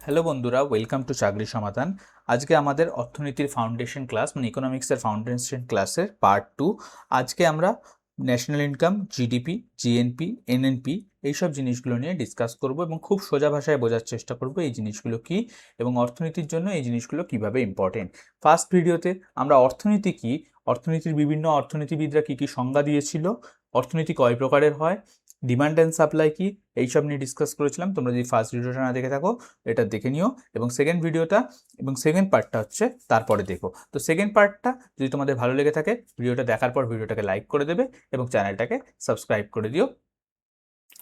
Hello বন্ধুরা, welcome to চাকরি সমাধান। আজকে আমাদের অর্থনীতির ফাউন্ডেশন ক্লাস মানে ইকোনমিক্সের ফাউন্ডেশন ক্লাসের পার্ট 2। আজকে আমরা national income, GDP, GNP, NNP এইসব জিনিসগুলো নিয়ে ডিসকাস করব এবং খুব সোজা ভাষায় বোঝার চেষ্টা করব এই জিনিসগুলো কী এবং অর্থনীতির জন্য এই জিনিসগুলো কীভাবে ইম্পর্টেন্ট। ফার্স্ট ভিডিওতে আমরা অর্থনীতি কী, অর্থনীতির বিভিন্ন অর্থনীতিবিদরা কী কী সংজ্ঞা দিয়েছিল, অর্থনীতি কয় প্রকারের হয়, ডিমান্ড অ্যান্ড সাপ্লাই কি, এইসব নিয়ে ডিসকাস করেছিলাম। তোমরা যদি ফার্স্ট ভিডিওটা না দেখে থাকো এটা দেখে নিও এবং সেকেন্ড ভিডিওটা এবং সেকেন্ড পার্টটা হচ্ছে তারপরে দেখো। তো সেকেন্ড পার্টটা যদি তোমাদের ভালো লেগে থাকে ভিডিওটা দেখার পর ভিডিওটাকে লাইক করে দেবে এবং চ্যানেলটাকে সাবস্ক্রাইব করে দিও।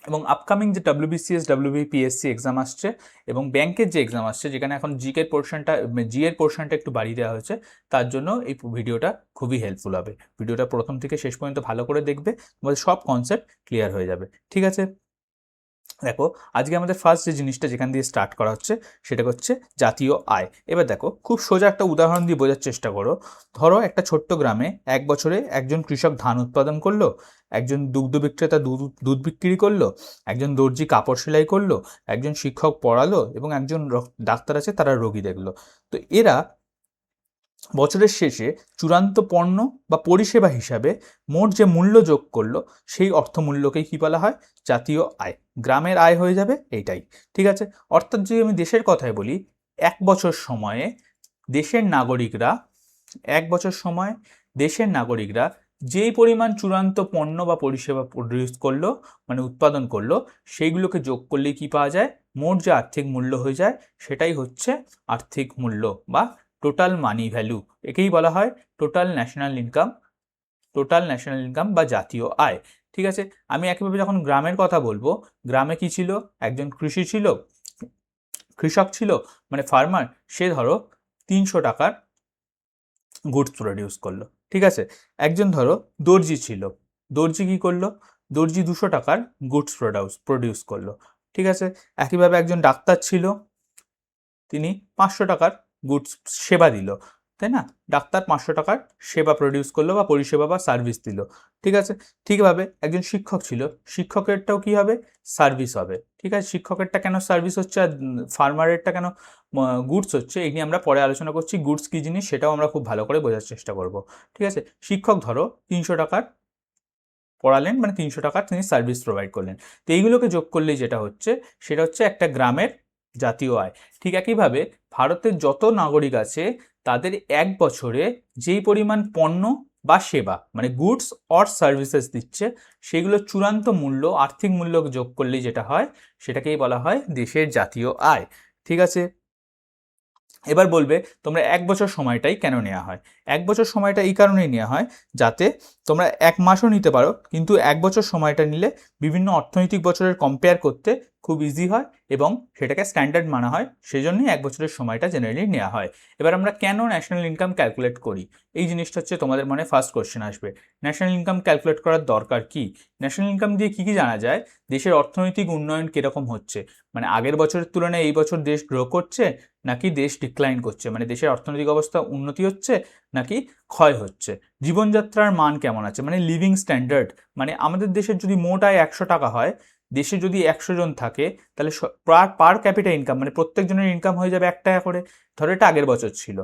এবং আপকামিং যে WBCS WBPSC এক্সাম আসছে এবং ব্যাংকের যে এক্সাম আসছে, যেখানে এখন জি এর পোর্শনটা একটু বাড়িয়ে দেওয়া হয়েছে, তার জন্য এই ভিডিওটা খুবই হেল্পফুল হবে। ভিডিওটা প্রথম থেকে শেষ পর্যন্ত ভালো করে দেখবে, তোমাদের সব কনসেপ্ট ক্লিয়ার হয়ে যাবে। ঠিক আছে, দেখো আজকে আমাদের ফার্স্ট যে জিনিসটা যেখান দিয়ে স্টার্ট করা হচ্ছে সেটা হচ্ছে জাতীয় আয়। এবার দেখো খুব সোজা একটা উদাহরণ দিয়ে বোঝার চেষ্টা করো। ধরো একটা ছোট্ট গ্রামে এক বছরে একজন কৃষক ধান উৎপাদন করলো, একজন দুগ্ধ বিক্রেতা দুধ বিক্রি করলো, একজন দর্জি কাপড় সেলাই করলো, একজন শিক্ষক পড়ালো এবং একজন ডাক্তার আছে তারা রোগী দেখলো। তো এরা বছরের শেষে চূড়ান্ত পণ্য বা পরিষেবা হিসাবে মোট যে মূল্য যোগ করলো সেই অর্থমূল্যকেই কী বলা হয়? জাতীয় আয়। গ্রামের আয় হয়ে যাবে এইটাই। ঠিক আছে, অর্থাৎ যদি আমি দেশের কথায় বলি, এক বছর সময়ে দেশের নাগরিকরা দেশের নাগরিকরা যেই পরিমাণ চূড়ান্ত পণ্য বা পরিষেবা প্রডিউস করলো মানে উৎপাদন করলো, সেইগুলোকে যোগ করলেই কি পাওয়া যায়? মোট যে আর্থিক মূল্য হয়ে যায় সেটাই হচ্ছে আর্থিক মূল্য বা টোটাল মানি ভ্যালু। একেই বলা হয় টোটাল ন্যাশনাল ইনকাম বা জাতীয় আয়। ঠিক আছে, আমি একইভাবে যখন গ্রামের কথা বলবো, গ্রামে কি ছিল? একজন কৃষক ছিল মানে ফার্মার, সে ধরো 300 টাকার গুডস প্রডিউস করলো। ঠিক আছে, একজন ধরো দর্জি ছিল, দর্জি কি করলো? দর্জি 200 টাকার গুডস প্রডিউস করলো। ঠিক আছে, একইভাবে একজন ডাক্তার ছিল, তিনি 500 টাকার গুডস সেবা দিল, তাই না? ডাক্তার 500 টাকার সেবা প্রডিউস করলো বা পরিষেবা বা সার্ভিস দিল। ঠিক আছে, ঠিকভাবে একজন শিক্ষক ছিল, শিক্ষকেরটাও কি হবে? সার্ভিস হবে। ঠিক আছে, শিক্ষকেরটা কেন সার্ভিস হচ্ছে আর ফার্মারেরটা কেন গুডস হচ্ছে, এই নিয়ে আমরা পরে আলোচনা করছি। গুডস কী জিনিস সেটাও আমরা খুব ভালো করে বোঝার চেষ্টা করব। ঠিক আছে, শিক্ষক ধরো 300 টাকার পড়ালেন মানে 300 টাকার তিনি সার্ভিস প্রোভাইড করলেন। তো এইগুলোকে যোগ করলেই যেটা হচ্ছে সেটা হচ্ছে একটা গ্রামের জাতীয় আয়। ঠিক একইভাবে ভারতের যত নাগরিক আছে তাদের এক বছরে যেই পরিমাণ পণ্য বা সেবা মানে গুডস অর সার্ভিসেস দিচ্ছে, সেগুলো চূড়ান্ত মূল্য আর্থিক মূল্য যোগ করলেই যেটা হয় সেটাকেই বলা হয় দেশের জাতীয় আয়। ঠিক আছে, এবার বলবে তোমরা এক বছর সময়টাই কেন নেওয়া হয়? এক বছর সময়টা এই কারণেই নেওয়া হয় যাতে তোমরা এক মাসও নিতে পারো, কিন্তু এক বছর সময়টা নিলে বিভিন্ন অর্থনৈতিক বছরের কম্পেয়ার করতে খুব ইজি হয় এবং সেটাকে স্ট্যান্ডার্ড মানা হয়, সেই জন্যই এক বছরের সময়টা জেনারেলি নেওয়া হয়। এবার আমরা কেন ন্যাশনাল ইনকাম ক্যালকুলেট করি, এই জিনিসটা হচ্ছে তোমাদের মনে ফার্স্ট কোশ্চেন আসবে। ন্যাশনাল ইনকাম ক্যালকুলেট করার দরকার কি? ন্যাশনাল ইনকাম দিয়ে কী কী জানা যায়? দেশের অর্থনৈতিক উন্নয়ন কীরকম হচ্ছে, মানে আগের বছরের তুলনায় এই বছর দেশ গ্রো করছে নাকি দেশ ডিক্লাইন করছে, মানে দেশের অর্থনৈতিক অবস্থা উন্নতি হচ্ছে নাকি ক্ষয় হচ্ছে। জীবনযাত্রার মান কেমন আছে, মানে লিভিং স্ট্যান্ডার্ড, মানে আমাদের দেশের যদি মোট আয় 100 টাকা হয়, দেশে যদি 100 জন থাকে তাহলে পার ক্যাপিটা ইনকাম মানে প্রত্যেকজনের ইনকাম হয়ে যাবে 1 টাকা করে। ধরো এটা আগের বছর ছিল,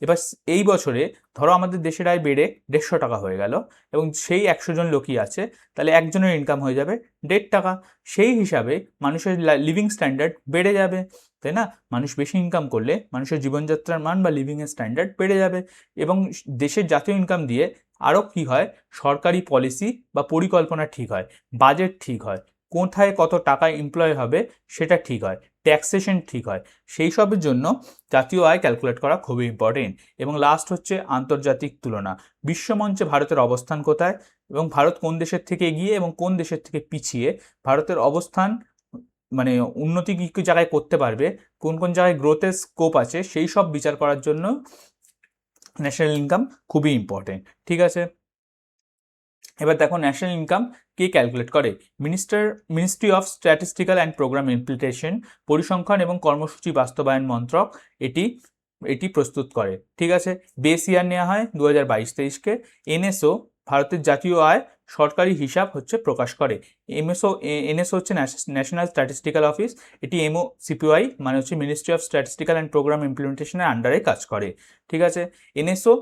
এবার এই বছরে ধরো আমাদের দেশের আয় বেড়ে 150 টাকা হয়ে গেল এবং সেই 100 জন লোকই আছে, তাহলে একজনের ইনকাম হয়ে যাবে 1.5 টাকা। সেই হিসাবে মানুষের লিভিং স্ট্যান্ডার্ড বেড়ে যাবে, তাই না? মানুষ বেশি ইনকাম করলে মানুষের জীবনযাত্রার মান বা লিভিংয়ের স্ট্যান্ডার্ড বেড়ে যাবে এবং দেশের জাতীয় ইনকাম দিয়ে আরও কী হয়? সরকারি পলিসি বা পরিকল্পনা ঠিক হয়, বাজেট ঠিক হয়, কোথায় কত টাকা এমপ্লয় হবে সেটা ঠিক হয়, ট্যাক্সেশন ঠিক হয়। সেই সবের জন্য জাতীয় আয় ক্যালকুলেট করা খুবই ইম্পর্টেন্ট। এবং লাস্ট হচ্ছে আন্তর্জাতিক তুলনা, বিশ্বমঞ্চে ভারতের অবস্থান কোথায় এবং ভারত কোন দেশের থেকে এগিয়ে এবং কোন দেশের থেকে পিছিয়ে, ভারতের অবস্থান মানে উন্নতি কী কী জায়গায় করতে পারবে, কোন কোন জায়গায় গ্রোথের স্কোপ আছে, সেই সব বিচার করার জন্য ন্যাশনাল ইনকাম খুবই ইম্পর্টেন্ট। ঠিক আছে, এবার দেখো ন্যাশনাল ইনকাম কে ক্যালকুলেট করে? Ministry of statistical and programme implementation, পরিসংখ্যান এবং কর্মসূচি বাস্তবায়ন মন্ত্রক এটি প্রস্তুত করে। ঠিক আছে, বেস ইয়ার নেওয়া হয় 2022-23কে। এনএসও ভারতের জাতীয় আয় সরকারি হিসাব হচ্ছে প্রকাশ করে। এনএসও হচ্ছে ন্যাশনাল স্ট্যাটিস্টিক্যাল অফিস, এটি সিপিআই মানে হচ্ছে ministry of statistical and programme ইমপ্লিমেন্টেশনের আন্ডারে কাজ করে। ঠিক আছে, এনএসও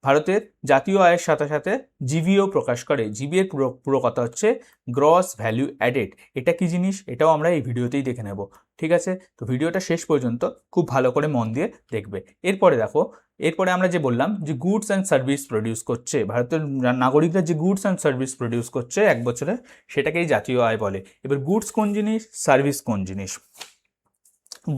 ভারতের জাতীয় আয়ের সাথে সাথে জিভিও প্রকাশ করে। জিভি এর পুরো কথা হচ্ছে গ্রস ভ্যালু অ্যাডেড। এটা কি জিনিস, এটাও আমরা এই ভিডিওতেই দেখে নেব। ঠিক আছে, তো ভিডিওটা শেষ পর্যন্ত খুব ভালো করে মন দিয়ে দেখবে। এরপরে দেখো, এরপরে আমরা যে বললাম যে গুডস অ্যান্ড সার্ভিস প্রডিউস করছে, ভারতের নাগরিকরা যে গুডস অ্যান্ড সার্ভিস প্রডিউস করছে এক বছরে, সেটাকেই জাতীয় আয় বলে। এবার গুডস কোন জিনিস, সার্ভিস কোন জিনিস?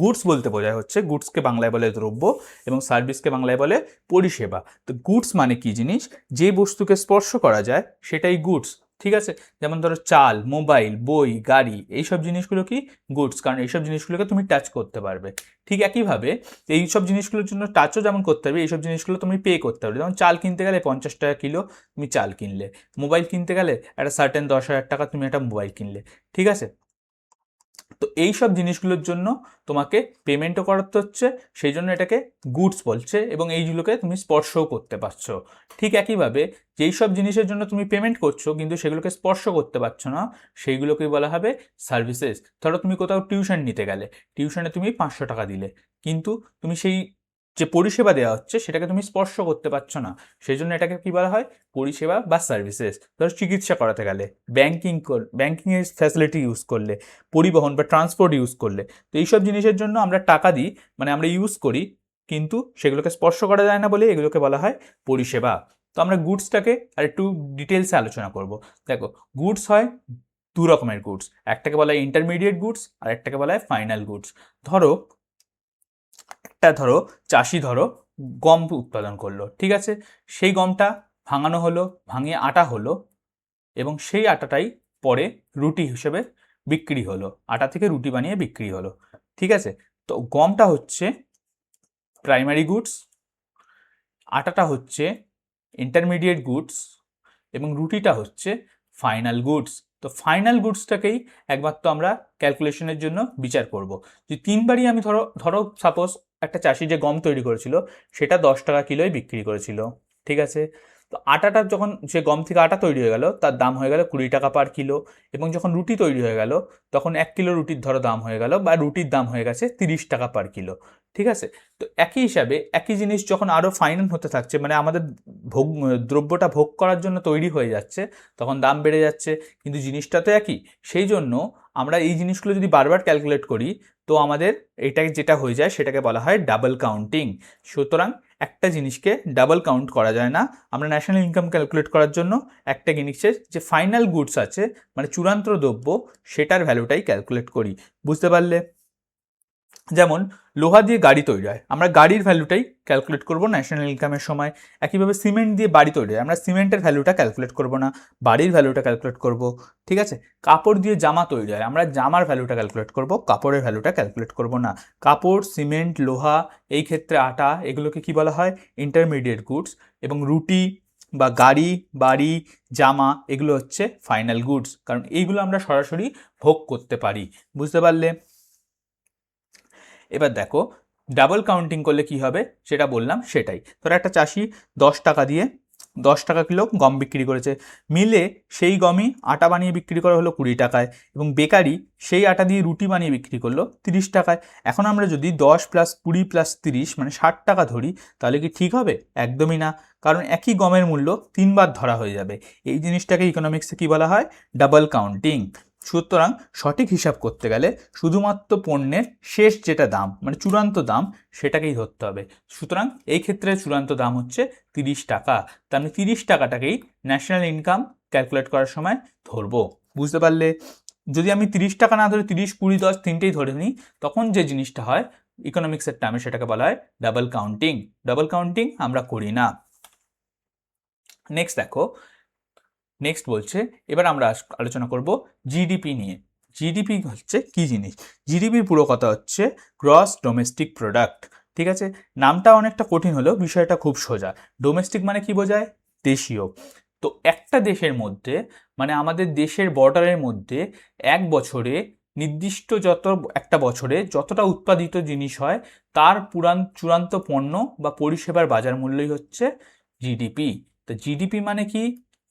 গুডস বলতে বোঝায় হচ্ছে, গুডসকে বাংলায় বলে দ্রব্য এবং সার্ভিসকে বাংলায় বলে পরিষেবা। তো গুডস মানে কি জিনিস, যে বস্তুকে স্পর্শ করা যায় সেটাই গুডস। ঠিক আছে, যেমন ধরো চাল, মোবাইল, বই, গাড়ি, এইসব জিনিসগুলো কি গুডস, কারণ এইসব জিনিসগুলোকে তুমি টাচ করতে পারবে। ঠিক একইভাবে এইসব জিনিসগুলোর জন্য টাচও যেমন করতে পারবে, এইসব জিনিসগুলো তুমি পে করতে পারবে। যেমন চাল কিনতে গেলে 50 টাকা কিলো তুমি চাল কিনলে, মোবাইল কিনতে গেলে একটা সার্টেন 10,000 টাকা তুমি একটা মোবাইল কিনলে। ঠিক আছে, তো এই সব জিনিসগুলোর জন্য তোমাকে পেমেন্টও করাতে হচ্ছে, সেই জন্য এটাকে গুডস বলছে, এবং এইগুলোকে তুমি স্পর্শও করতে পারছো। ঠিক একইভাবে যেই সব জিনিসের জন্য তুমি পেমেন্ট করছো কিন্তু সেগুলোকে স্পর্শ করতে পারছো না, সেইগুলোকেই বলা হবে সার্ভিসেস। ধরো তুমি কোথাও টিউশন নিতে গেলে, টিউশনে তুমি 500 টাকা দিলে, কিন্তু তুমি সেই যে পরিষেবা দেওয়া হচ্ছে সেটাকে তুমি স্পর্শ করতে পারছো না, সেই জন্য এটাকে কি বলা হয়, পরিষেবা বা সার্ভিসেস। ধরো চিকিৎসা করাতে গেলে, ব্যাংকিংয়ের ফ্যাসিলিটি ইউজ করলে, পরিবহন বা ট্রান্সপোর্ট ইউজ করলে, তো এইসব জিনিসের জন্য আমরা টাকা দিই, মানে আমরা ইউজ করি, কিন্তু সেগুলোকে স্পর্শ করা যায় না বলে এগুলোকে বলা হয় পরিষেবা। তো আমরা গুডসটাকে আর একটু ডিটেলসে আলোচনা করব। দেখো, গুডস হয় দু রকমের গুডস, একটাকে বলা হয় ইন্টারমিডিয়েট গুডস আর একটাকে বলা হয় ফাইনাল গুডস। ধরো চাষি গম উৎপাদন করলো, ঠিক আছে, সেই গমটা ভাঙানো হলো, ভাঙিয়ে আটা হলো, এবং সেই আটাটাই পরে রুটি হিসেবে বিক্রি হলো, আটা থেকে রুটি বানিয়ে বিক্রি হলো। ঠিক আছে, তো গমটা হচ্ছে প্রাইমারি গুডস, আটাটা হচ্ছে ইন্টারমিডিয়েট গুডস, এবং রুটিটা হচ্ছে ফাইনাল গুডস। তো ফাইনাল গুডসটাকেই একমাত্র আমরা ক্যালকুলেশনের জন্য বিচার করব। যে 3বারই আমি ধরো সাপোজ একটা চাষি যে গম তৈরি করেছিল সেটা 10 টাকা কিলোয় বিক্রি করেছিল। ঠিক আছে, তো আটাটা যখন সে গম থেকে আটা তৈরি হয়ে গেল তার দাম হয়ে গেল 20 টাকা পার কিলো, এবং যখন রুটি তৈরি হয়ে গেল তখন 1 কিলো রুটির ধরো দাম হয়ে গেল, বা রুটির দাম হয়ে গেছে 30 টাকা পার কিলো। ঠিক আছে, তো একই হিসাবে একই জিনিস যখন আরও ফাইনাল হতে থাকছে, মানে আমাদের দ্রব্যটা ভোগ করার জন্য তৈরি হয়ে যাচ্ছে, তখন দাম বেড়ে যাচ্ছে, কিন্তু জিনিসটা তো একই। সেই জন্য আমরা এই জিনিসগুলো যদি বারবার ক্যালকুলেট করি তো আমাদের এটাকে যেটা হয়ে যায় সেটাকে বলা হয় ডাবল কাউন্টিং। সুতরাং একটা জিনিসকে ডাবল কাউন্ট করা যায় না। আমরা ন্যাশনাল ইনকাম ক্যালকুলেট করার জন্য একটা জিনিসের যে ফাইনাল গুডস আছে, মানে চূড়ান্ত দ্রব্য, সেটার ভ্যালুটাই ক্যালকুলেট করি। বুঝতে পারলে? যেমন লোহা দিয়ে গাড়ি তৈরি হয়, আমরা গাড়ির ভ্যালুটাই ক্যালকুলেট করব ন্যাশনাল ইনকামের সময়। একইভাবে সিমেন্ট দিয়ে বাড়ি তৈরি হয়, আমরা সিমেন্টের ভ্যালুটা ক্যালকুলেট করব না, বাড়ির ভ্যালুটা ক্যালকুলেট করব। ঠিক আছে, কাপড় দিয়ে জামা তৈরি হয়, আমরা জামার ভ্যালুটা ক্যালকুলেট করব, কাপড়ের ভ্যালুটা ক্যালকুলেট করব না। কাপড়, সিমেন্ট, লোহা, এই ক্ষেত্রে আটা, এগুলোকে কি বলা হয়, ইন্টারমিডিয়েট গুডস, এবং রুটি বা গাড়ি, বাড়ি, জামা, এগুলো হচ্ছে ফাইনাল গুডস, কারণ এইগুলো আমরা সরাসরি ভোগ করতে পারি। বুঝতে পারলে? এবার দেখো, ডাবল কাউন্টিং করলে কি হবে সেটা বললাম, সেটাই। ধরো একটা চাষি 10 টাকা দিয়ে 10 টাকা কিলো গম বিক্রি করেছে, মিলে সেই গমই আটা বানিয়ে বিক্রি করা হলো 20 টাকায়, এবং বেকারি সেই আটা দিয়ে রুটি বানিয়ে বিক্রি করলো 30 টাকায়। এখন আমরা যদি 10 + 20 + 30 মানে 60 টাকা ধরি, তাহলে কি ঠিক হবে? একদমই না, কারণ একই গমের মূল্য 3বার ধরা হয়ে যাবে। এই জিনিসটাকে ইকোনমিক্সে কি বলা হয়, ডাবল কাউন্টিং। সুতরাং সঠিক হিসাব করতে গেলে শুধুমাত্র পণ্যের শেষ যেটা দাম, মানে চূড়ান্ত দাম, সেটাকেই ধরতে হবে। সুতরাং এই ক্ষেত্রে চূড়ান্ত দাম হচ্ছে 30 টাকা। তা আমি 30 টাকাটাকেই ন্যাশনাল ইনকাম ক্যালকুলেট করার সময় ধরবো। বুঝতে পারলে? যদি আমি 30 টাকা না ধরে 30, 20, 10 তিনটেই ধরে নিই, তখন যে জিনিসটা হয় ইকোনমিক্সের টার্মে সেটাকে বলা হয় ডাবল কাউন্টিং। ডাবল কাউন্টিং আমরা করি না। নেক্সট বলছে, এবার আমরা আলোচনা করব জিডিপি নিয়ে। জিডিপি হচ্ছে কি জিনিস? জিডিপির পুরো কথা হচ্ছে গ্রস ডোমেস্টিক প্রোডাক্ট। ঠিক আছে, নামটা অনেকটা কঠিন হলেও বিষয়টা খুব সোজা। ডোমেস্টিক মানে কি বোঝায়? দেশীয়। তো একটা দেশের মধ্যে, মানে আমাদের দেশের বর্ডারের মধ্যে এক বছরে নির্দিষ্ট একটা বছরে যতটা উৎপাদিত জিনিস হয় তার চূড়ান্ত পণ্য বা পরিষেবার বাজার মূল্যই হচ্ছে জিডিপি। তো জিডিপি মানে কি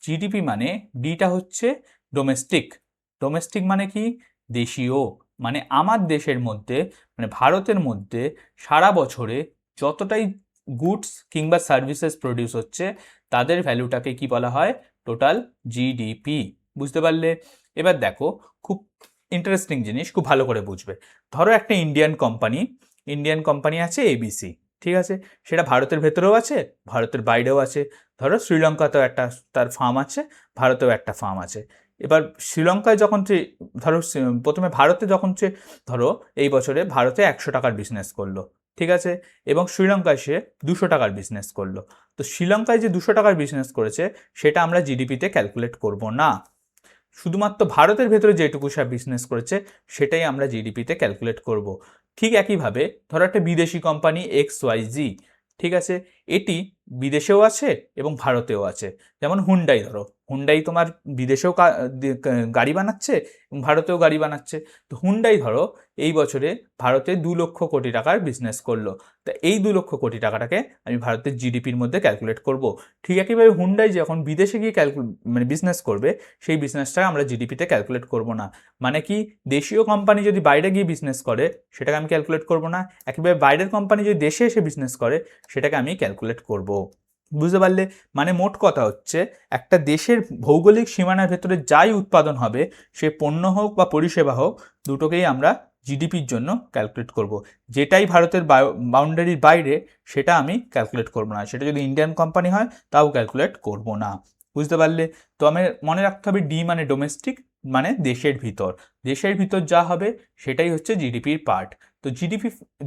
জিডিপি মানে ডিটা হচ্ছে ডোমেস্টিক। ডোমেস্টিক মানে কি? দেশীয়। মানে আমার দেশের মধ্যে, মানে ভারতের মধ্যে সারা বছরে যতটাই গুডস কিংবা সার্ভিসেস প্রডিউস হচ্ছে তাদের ভ্যালুটাকে কি বলা হয়? Total GDP. বুঝতে পারলে? এবার দেখো, খুব ইন্টারেস্টিং জিনিস, খুব ভালো করে বুঝবে। ধরো একটা ইন্ডিয়ান কোম্পানি আছে এবিসি, ঠিক আছে? সেটা ভারতের ভেতরেও আছে, ভারতের বাইরেও আছে। ধরো শ্রীলঙ্কাতেও একটা তার ফার্ম আছে, ভারতেও একটা ফার্ম আছে। এবার শ্রীলঙ্কায় যখন ধরো প্রথমে ভারতে যখন ধরো এই বছরে ভারতে 100 টাকার বিজনেস করলো, ঠিক আছে? এবং শ্রীলঙ্কায় সে 200 টাকার বিজনেস করলো। তো শ্রীলঙ্কায় যে 200 টাকার বিজনেস করেছে সেটা আমরা জিডিপিতে ক্যালকুলেট করব না। শুধুমাত্র ভারতের ভেতরে যেটুকু সে বিজনেস করেছে সেটাই আমরা জিডিপিতে ক্যালকুলেট করব। ঠিক একইভাবে ধরো একটা বিদেশি কোম্পানি XYZ, ঠিক আছে? এটি বিদেশেও আছে এবং ভারতেও আছে। যেমন হুন্ডাই, ধরো হুন্ডাই তোমার বিদেশেও গাড়ি বানাচ্ছে এবং ভারতেও গাড়ি বানাচ্ছে। তো হুন্ডাই ধরো এই বছরে ভারতে 2 লক্ষ কোটি টাকার বিজনেস করলো। তা এই 2 লক্ষ কোটি টাকাটাকে আমি ভারতের জিডিপির মধ্যে ক্যালকুলেট করব। ঠিক একইভাবে হুন্ডাই যখন বিদেশে গিয়ে মানে বিজনেস করবে, সেই বিজনেসটা আমরা জিডিপিতে ক্যালকুলেট করব না। মানে কি, দেশীয় কোম্পানি যদি বাইরে গিয়ে বিজনেস করে সেটাকে আমি ক্যালকুলেট করব না, একইভাবে বাইরের কোম্পানি যদি দেশে এসে বিজনেস করে সেটাকে আমি ক্যালকুলেট করব। বুঝতে পারলে? মানে মোট কথা হচ্ছে, একটা দেশের ভৌগোলিক সীমানার ভেতরে যাই উৎপাদন হবে, সে পণ্য হোক বা পরিষেবা হোক, দুটোকেই আমরা জিডিপির জন্য ক্যালকুলেট করব। যেটাই ভারতের বাউন্ডারির বাইরে সেটা আমি ক্যালকুলেট করব না। সেটা যদি ইন্ডিয়ান কোম্পানি হয় তাও ক্যালকুলেট করব না। বুঝতে পারলে? তো আমি মনে রাখতে হবে ডি মানে ডোমেস্টিক, মানে দেশের ভিতর। দেশের ভিতর যা হবে সেটাই হচ্ছে জিডিপির পার্ট। তো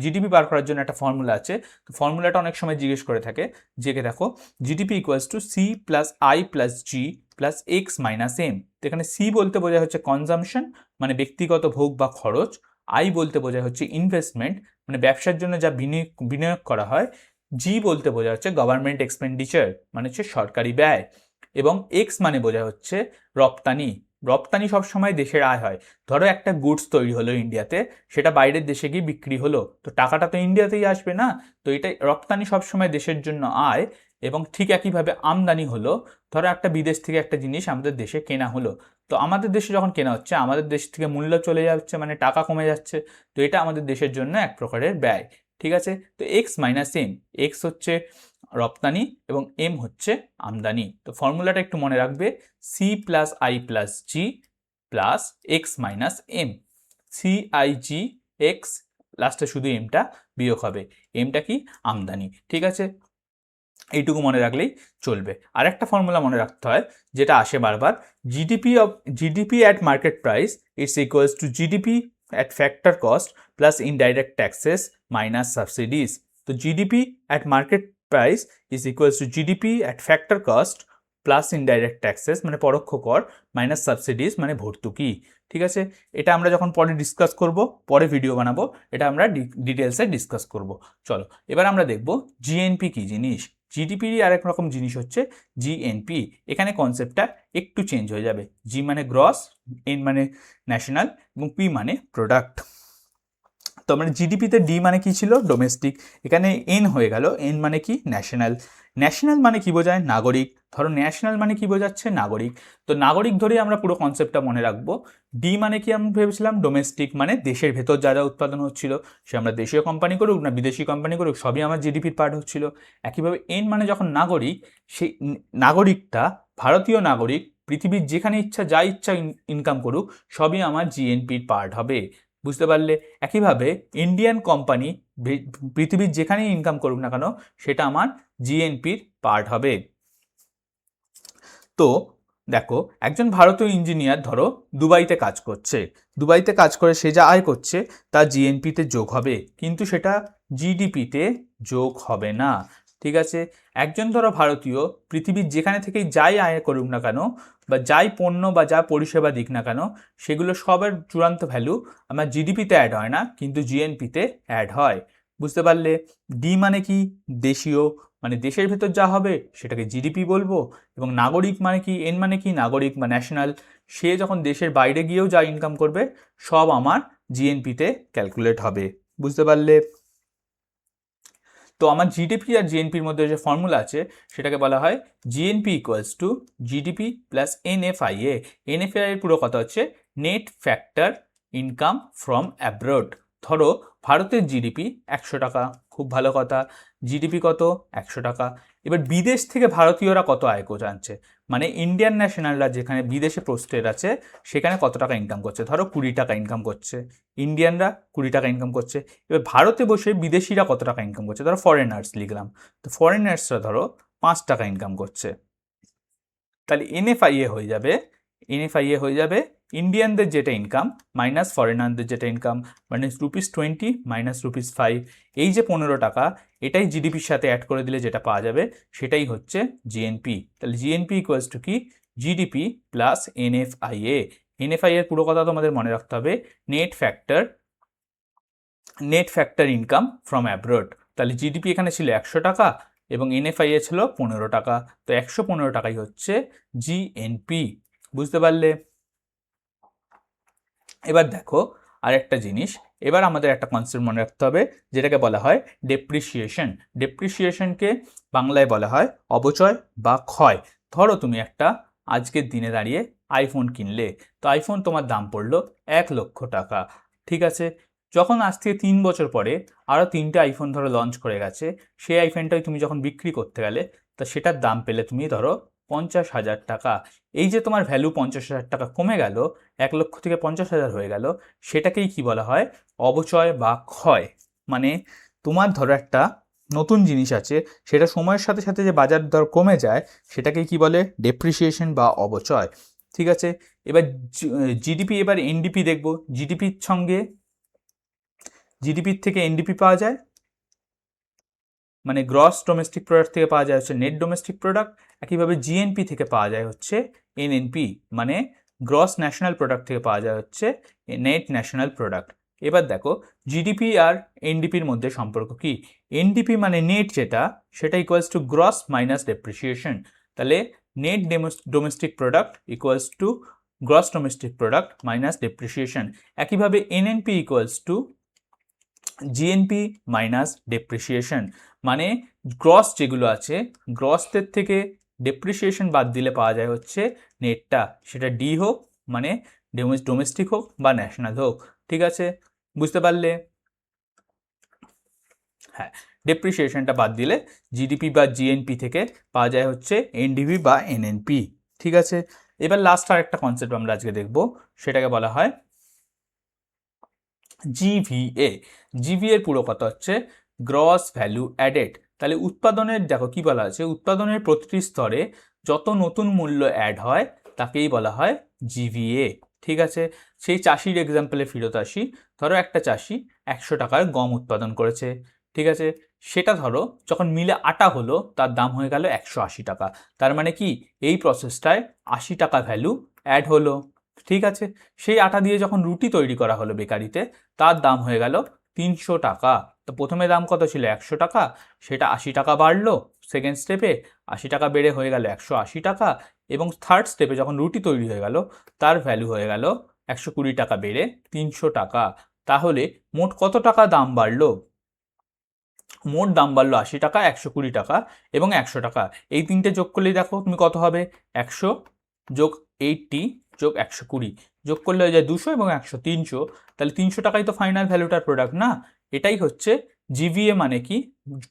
জিডিপি বার করার জন্য একটা ফর্মুলা আছে। তো ফর্মুলাটা অনেক সময় জিজ্ঞেস করে থাকে, যে দেখো GDP equals to C plus I plus G plus X minus M. তো এখানে সি বলতে বোঝায় হচ্ছে কনজামশন, মানে ব্যক্তিগত ভোগ বা খরচ। আই বলতে বোঝায় হচ্ছে ইনভেস্টমেন্ট, মানে ব্যবসার জন্য যা বিনিয়োগ করা হয়। জি বলতে বোঝা হচ্ছে গভর্নমেন্ট এক্সপেন্ডিচার, মানে হচ্ছে সরকারি ব্যয়। এবং এক্স মানে বোঝা হচ্ছে রপ্তানি। রপ্তানি সবসময় দেশের আয় হয়। ধরো একটা গুডস তৈরি হলো ইন্ডিয়াতে, সেটা বাইরের দেশে গিয়ে বিক্রি হলো, তো টাকাটা তো ইন্ডিয়াতেই আসবে না? তো এটা রপ্তানি সবসময় দেশের জন্য আয়। এবং ঠিক একইভাবে আমদানি হলো, ধরো একটা বিদেশ থেকে একটা জিনিস আমাদের দেশে কেনা হলো, তো আমাদের দেশে যখন কেনা হচ্ছে আমাদের দেশ থেকে মূল্য চলে যাচ্ছে, মানে টাকা কমে যাচ্ছে। তো এটা আমাদের দেশের জন্য এক প্রকারের ব্যয়। ঠিক আছে? তো এক্স মাইনাস এম, এক্স হচ্ছে রপ্তানি এবং এম হচ্ছে আমদানি। তো ফর্মুলাটা একটু মনে রাখবে, C plus I plus G plus X minus M. C I G X, লাস্টে শুধু এমটা বিয়োগ হবে। এমটা কি? আমদানি। ঠিক আছে? এইটুকু মনে রাখলেই চলবে। আর একটা ফর্মুলা মনে রাখতে হয়, যেটা আসে বারবার, GDP at market price it's equals to GDP at factor cost plus indirect taxes minus subsidies. তো GDP at market price is equals to GDP at factor cost plus indirect taxes, মানে পরোক্ষ কর, মাইনাস সাবসিডিজ মানে ভর্তুকি। ঠিক আছে? এটা আমরা যখন পরে ডিসকাস করব, পরে ভিডিও বানাবো, এটা আমরা ডিটেলসে ডিসকাস করব। চলো এবার আমরা দেখব জিএনপি কি জিনিস। জিডিপির আরেক রকম জিনিস হচ্ছে জিএনপি। এখানে কনসেপ্টটা একটু চেঞ্জ হয়ে যাবে। জি মানে গ্রস, এন মানে ন্যাশনাল এবং পি মানে প্রোডাক্ট। তো মানে জিডিপিতে ডি মানে কি ছিল? ডোমেস্টিক। এখানে এন হয়ে গেল, এন মানে কি? ন্যাশনাল। ন্যাশনাল মানে কি বোঝায়? নাগরিক। ধরো ন্যাশনাল মানে কি বোঝাচ্ছে? নাগরিক। তো নাগরিক ধরেই আমরা পুরো কনসেপ্টটা মনে রাখবো। ডি মানে কি আমরা ভেবেছিলাম? ডোমেস্টিক, মানে দেশের ভেতর যা যা উৎপাদন হচ্ছিল, সে আমরা দেশীয় কোম্পানি করুক না বিদেশি কোম্পানি করুক, সবই আমার জিডিপির পার্ট হচ্ছিল। একইভাবে এন মানে যখন নাগরিক, সেই নাগরিকটা ভারতীয় নাগরিক পৃথিবীর যেখানে ইচ্ছা যা ইচ্ছা ইনকাম করুক, সবই আমার জিএনপির পার্ট হবে। বুঝতে পারলে? একইভাবে ইন্ডিয়ান কোম্পানি পৃথিবীর যেখানেই ইনকাম করুক না কেন, সেটা আমার জিএনপির পার্ট হবে। তো দেখো, একজন ভারতীয় ইঞ্জিনিয়ার ধরো দুবাইতে কাজ করছে, দুবাইতে কাজ করে সে যা আয় করছে তা জিএনপিতে যোগ হবে, কিন্তু সেটা জিডিপিতে যোগ হবে না। ঠিক আছে? একজন ধরো ভারতীয় পৃথিবীর যেখানে থেকেই যাই আয় করুক না কেন, বা যাই পণ্য বা যা পরিষেবা দিক না কেন, সেগুলো সবার চূড়ান্ত ভ্যালু আমার জিডিপিতে অ্যাড হয় না, কিন্তু জিএনপিতে অ্যাড হয়। বুঝতে পারলে? ডি মানে কি? দেশীয়, মানে দেশের ভেতর যা হবে সেটাকে জিডিপি বলবো। এবং নাগরিক মানে কি? এন মানে কি? নাগরিক বা ন্যাশনাল। সে যখন দেশের বাইরে গিয়েও যা ইনকাম করবে সব আমার জিএনপিতে ক্যালকুলেট হবে। বুঝতে পারলে? তো আমার জিডিপি আর জিএনপির মধ্যে যে ফর্মুলা আছে সেটাকে বলা হয় GNP equals to GDP plus NFIA. NFIA এর পুরো কথা হচ্ছে net factor income from abroad. ধরো ভারতের জিডিপি 100 টাকা, খুব ভালো কথা। জিডিপি কত? 100 টাকা। এবার বিদেশ থেকে ভারতীয়রা কত আয় জানছে, মানে ইন্ডিয়ান ন্যাশনালরা যেখানে বিদেশে পোস্টেড আছে সেখানে কত টাকা ইনকাম করছে। ধরো 20 টাকা ইনকাম করছে, ইন্ডিয়ানরা 20 টাকা ইনকাম করছে। এবার ভারতে বসে বিদেশিরা কত টাকা ইনকাম করছে, ধরো ফরেনার্স লিখলাম, তো ফরেনার্সরা ধরো 5 টাকা ইনকাম করছে। তাহলে এনএফআইএ হয়ে যাবে ইন্ডিয়ানদের যেটা ইনকাম মাইনাস ফরেনারদের যেটা ইনকাম, মানে ₹20 মাইনাস ₹5। এই যে 15 টাকা, এটাই জিডিপির সাথে অ্যাড করে দিলে যেটা পাওয়া যাবে সেটাই হচ্ছে জিএনপি। তাহলে জিএনপি ইকুয়ালস টু কি? GDP plus NFIA. এনএফআইএ এর পুরো কথা তোমাদের মনে রাখতে হবে, net factor income from abroad. তাহলে জিডিপি এখানে ছিল 100 টাকা এবং এনএফআইএ ছিল 15 টাকা, তো 115 টাকাই হচ্ছে জিএনপি। বুঝতে পারলে? এবার দেখো আরেকটা জিনিস, এবার আমাদের একটা কনসেপ্ট মনে রাখতে হবে যেটাকে বলা হয় ডেপ্রিসিয়েশন। ডেপ্রিসিয়েশনকে বাংলায় বলা হয় অপচয় বা ক্ষয়। ধরো তুমি একটা আজকের দিনে দাঁড়িয়ে আইফোন কিনলে, তো আইফোন তোমার দাম পড়লো 1 লক্ষ টাকা, ঠিক আছে। যখন আজ থেকে 3 বছর পরে আরও 3টে আইফোন ধরো লঞ্চ করে গেছে, সেই আইফোনটাই তুমি যখন বিক্রি করতে গেলে, তা সেটার দাম পেলে তুমি ধরো 50,000 টাকা। এই যে তোমার ভ্যালু 50,000 টাকা কমে গেল, 1 লক্ষ থেকে 50,000 হয়ে গেল, সেটাকেই কি বলা হয়? অপচয় বা ক্ষয়। মানে তোমার ধরো একটা নতুন জিনিস আছে, সেটা সময়ের সাথে সাথে যে বাজার দর কমে যায় সেটাকেই কি বলে? ডেপ্রিসিয়েশন বা অপচয়, ঠিক আছে। এবার জিডিপি, এবার এনডিপি দেখব। জিডিপির থেকে এনডিপি পাওয়া যায়, মানে গ্রস ডোমেস্টিক প্রোডাক্ট থেকে পাওয়া যায় হচ্ছে নেট ডোমেস্টিক প্রোডাক্ট। একইভাবে জিএনপি থেকে পাওয়া যায় হচ্ছে এনএনপি, মানে গ্রস ন্যাশনাল প্রোডাক্ট থেকে পাওয়া যায় হচ্ছে নেট ন্যাশনাল প্রোডাক্ট। এবার দেখো জিডিপি আর এনডিপির মধ্যে সম্পর্ক কি? এনডিপি মানে নেট যেটা, সেটা equals to gross minus depreciation. তাহলে net domestic product equals to gross domestic product minus depreciation. একইভাবে NNP equals to GNP minus depreciation, মানে গ্রস যেগুলো আছে, গ্রসদের থেকে ডেপ্রিসিয়েশন বাদ দিলে পাওয়া যায় হচ্ছে নেটটা, সেটা ডি হোক, মানে ডোমেস্টিক হোক বা ন্যাশনাল হোক, ঠিক আছে। বুঝতে পারলে? হ্যাঁ, ডেপ্রিসিয়েশনটা বাদ দিলে জিডিপি বা জিএনপি থেকে পাওয়া যায় হচ্ছে এনডিপি বা এনএনপি, ঠিক আছে। এবার লাস্ট আর একটা কনসেপ্ট আমরা আজকে দেখব, সেটাকে বলা হয় জিভিএ। জিভিএ এর পুরো কথা হচ্ছে গ্রস ভ্যালু অ্যাডেড। তাহলে উৎপাদনের, দেখো কি বলা আছে, উৎপাদনের প্রতিটি স্তরে যত নতুন মূল্য অ্যাড হয় তাকেই বলা হয় জিভিএ, ঠিক আছে। সেই চাষির এক্সাম্পলে ফিরত আসি। ধরো একটা চাষি 100 টাকার গম উৎপাদন করেছে, ঠিক আছে। সেটা ধরো যখন মিলে আটা হলো তার দাম হয়ে গেল 180 টাকা। তার মানে কি, এই প্রসেসটায় 80 টাকা ভ্যালু অ্যাড হলো, ঠিক আছে। সেই আটা দিয়ে যখন রুটি তৈরি করা হলো বেকারিতে, তার দাম হয়ে গেল 300 টাকা। তো প্রথমে দাম কত ছিল? 100 টাকা, সেটা 80 টাকা বাড়লো সেকেন্ড স্টেপে, 80 টাকা বেড়ে হয়ে গেল 180 টাকা, এবং থার্ড স্টেপে যখন রুটি তৈরি হয়ে গেল তার ভ্যালু হয়ে গেল 120 টাকা বেড়ে 300 টাকা। তাহলে মোট কত টাকা দাম বাড়লো? মোট দাম বাড়লো 80 টাকা, 120 টাকা এবং 100 টাকা। এই তিনটে যোগ করলেই দেখো তুমি কত হবে, 100 যোগ 80 যোগ 120 যোগ করলে হয়ে যায় 200 এবং 100 300। তাহলে 300 টাকাই তো ফাইনাল ভ্যালুটার প্রোডাক্ট না? এটাই হচ্ছে জিভিএ, মানে কি?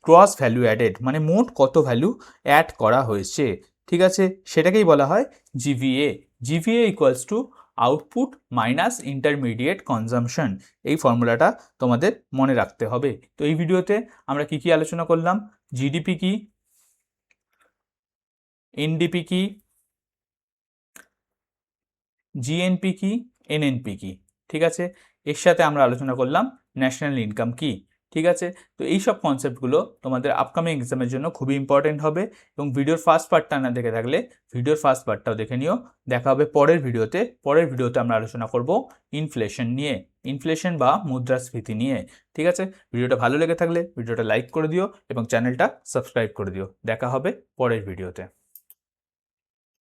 গ্রস ভ্যালু অ্যাডেড, মানে মোট কত ভ্যালু অ্যাড করা হয়েছে, ঠিক আছে। সেটাকেই বলা হয় জিভিএ। জিভিএ equals to output minus intermediate consumption. এই ফর্মুলাটা তোমাদের মনে রাখতে হবে। তো এই ভিডিওতে আমরা কি কি আলোচনা করলাম? জিডিপি কি, এনডিপি কি, জিএনপি কি, এনএনপি কি, ঠিক আছে। এর সাথে আমরা আলোচনা করলাম ন্যাশনাল ইনকাম কি, ঠিক আছে। তো এই সব কনসেপ্টগুলো তোমাদের আপকামিং এক্সামের জন্য খুবই ইম্পর্টেন্ট হবে, এবং ভিডিওর ফার্স্ট পার্টটা না দেখে থাকলে ভিডিওর ফার্স্ট পার্টটাও দেখে নিও। দেখা হবে পরের ভিডিওতে আমরা আলোচনা করব ইনফ্লেশন নিয়ে, ইনফ্লেশন বা মুদ্রাস্ফীতি নিয়ে, ঠিক আছে। ভিডিওটা ভালো লেগে থাকলে ভিডিওটা লাইক করে দিও এবং চ্যানেলটা সাবস্ক্রাইব করে দিও। দেখা হবে পরের ভিডিওতে।